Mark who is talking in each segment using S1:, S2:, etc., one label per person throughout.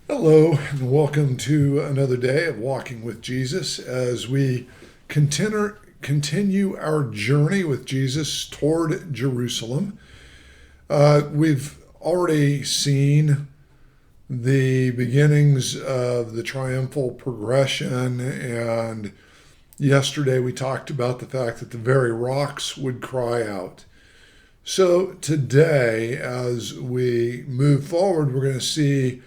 S1: Hello, and welcome to another day of Walking with Jesus as we continue our journey with Jesus toward Jerusalem. We've already seen the beginnings of the triumphal progression, and yesterday we talked about the fact that the very rocks would cry out. So today, as we move forward, we're going to see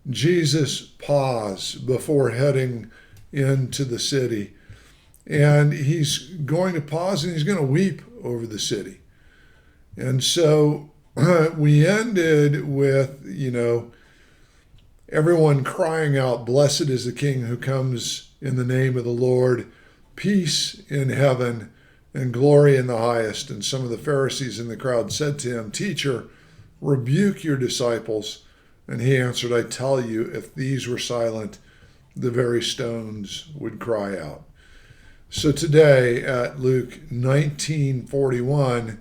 S1: Jesus pause before heading into the city. And he's going to pause and he's going to weep over the city. And so we ended with, everyone crying out, "Blessed is the King who comes in the name of the Lord, peace in heaven and glory in the highest." And some of the Pharisees in the crowd said to him, "Teacher, rebuke your disciples." And he answered, "I tell you, if these were silent, the very stones would cry out." So today at Luke 19:41,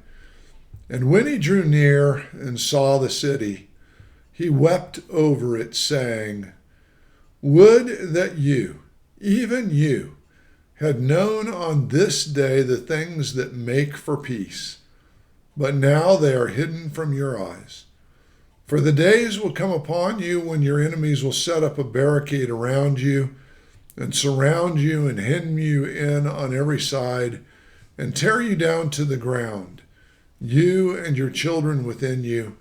S1: "And when he drew near and saw the city, he wept over it, saying, 'Would that you, even you, had known on this day the things that make for peace, but now they are hidden from your eyes. For the days will come upon you when your enemies will set up a barricade around you and surround you and hem you in on every side and tear you down to the ground, you and your children within you,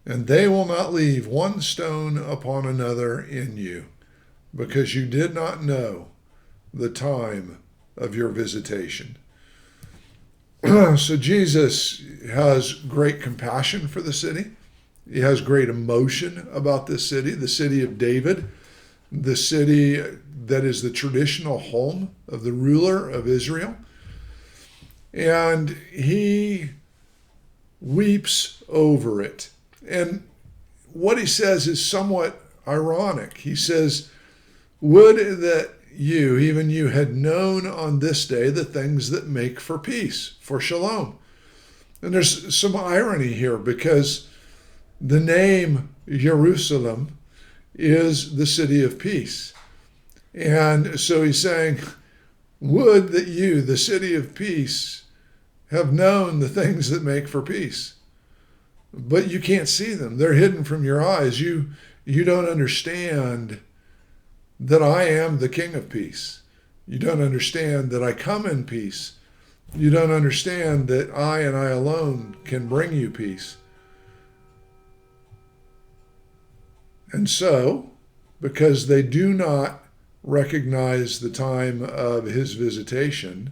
S1: and they will not leave one stone upon another in you, because you did not know the time of your visitation.'" So Jesus has great compassion for the city. He has great emotion about this city, the city of David, the city that is the traditional home of the ruler of Israel. And he weeps over it. And what he says is somewhat ironic. He says, "Would that you, even you, had known on this day the things that make for peace, for shalom." And there's some irony here because the name Jerusalem is the city of peace. And so he's saying, "Would that you, the city of peace, have known the things that make for peace. But you can't see them. They're hidden from your eyes. You don't understand that I am the King of peace. You don't understand that I come in peace. You don't understand that I and I alone can bring you peace." And so, because they do not recognize the time of his visitation,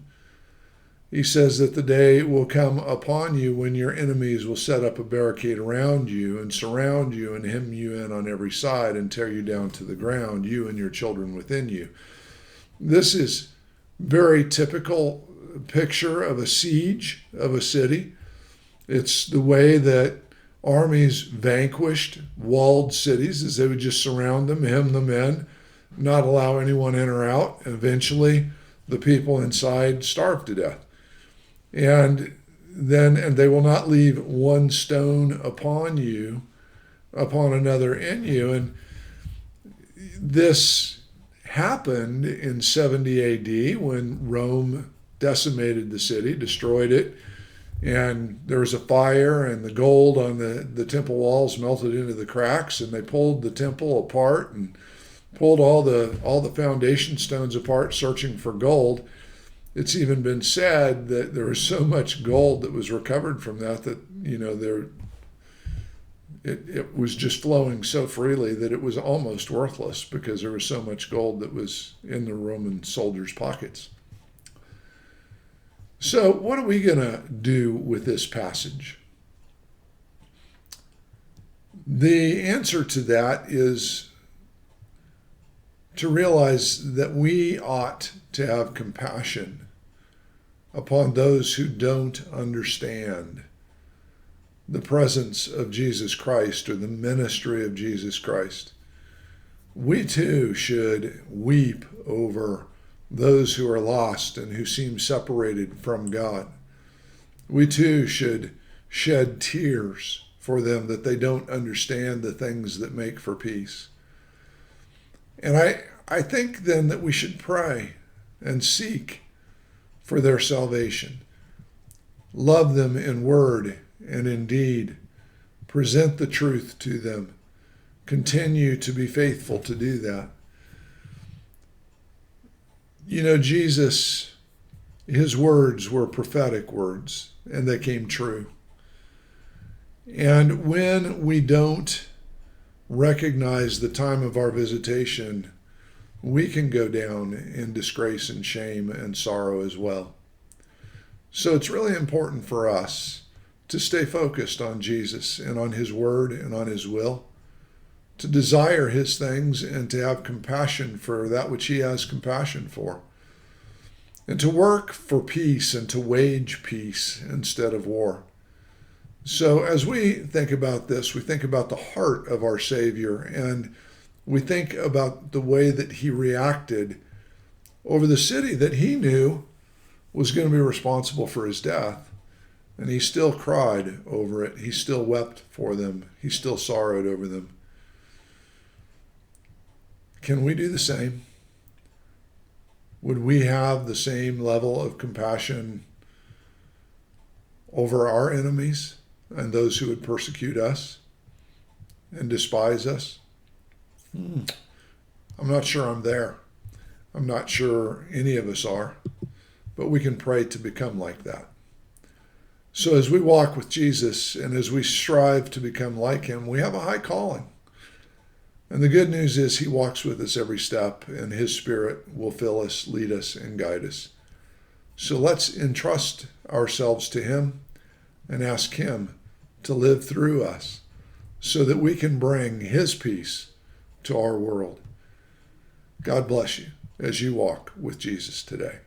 S1: he says that the day will come upon you when your enemies will set up a barricade around you and surround you and hem you in on every side and tear you down to the ground, you and your children within you. This is very typical picture of a siege of a city. It's the way that armies vanquished walled cities, as they would just surround them, hem them in, not allow anyone in or out. And eventually, the people inside starved to death. And they will not leave one stone upon you, upon another in you. And this happened in 70 AD when Rome decimated the city, destroyed it. And there was a fire, and the gold on the temple walls melted into the cracks, and they pulled the temple apart and pulled all the foundation stones apart, searching for gold. It's even been said that there was so much gold that was recovered from that it was just flowing so freely that it was almost worthless because there was so much gold that was in the Roman soldiers' pockets. So, what are we going to do with this passage? The answer to that is to realize that we ought to have compassion upon those who don't understand the presence of Jesus Christ or the ministry of Jesus Christ. We too should weep over those who are lost and who seem separated from God. We too should shed tears for them that they don't understand the things that make for peace. And I think then that we should pray and seek for their salvation. Love them in word and in deed. Present the truth to them. Continue to be faithful to do that. You know, Jesus, his words were prophetic words, and they came true. And when we don't recognize the time of our visitation, we can go down in disgrace and shame and sorrow as well. So it's really important for us to stay focused on Jesus and on his word and on his will, to desire his things and to have compassion for that which he has compassion for, and to work for peace and to wage peace instead of war. So as we think about this, we think about the heart of our Savior, and we think about the way that he reacted over the city that he knew was going to be responsible for his death. And he still cried over it. He still wept for them. He still sorrowed over them. Can we do the same? Would we have the same level of compassion over our enemies and those who would persecute us and despise us? I'm not sure I'm there. I'm not sure any of us are, but we can pray to become like that. So as we walk with Jesus and as we strive to become like him, we have a high calling. And the good news is he walks with us every step, and his Spirit will fill us, lead us, and guide us. So let's entrust ourselves to him and ask him to live through us so that we can bring his peace to our world. God bless you as you walk with Jesus today.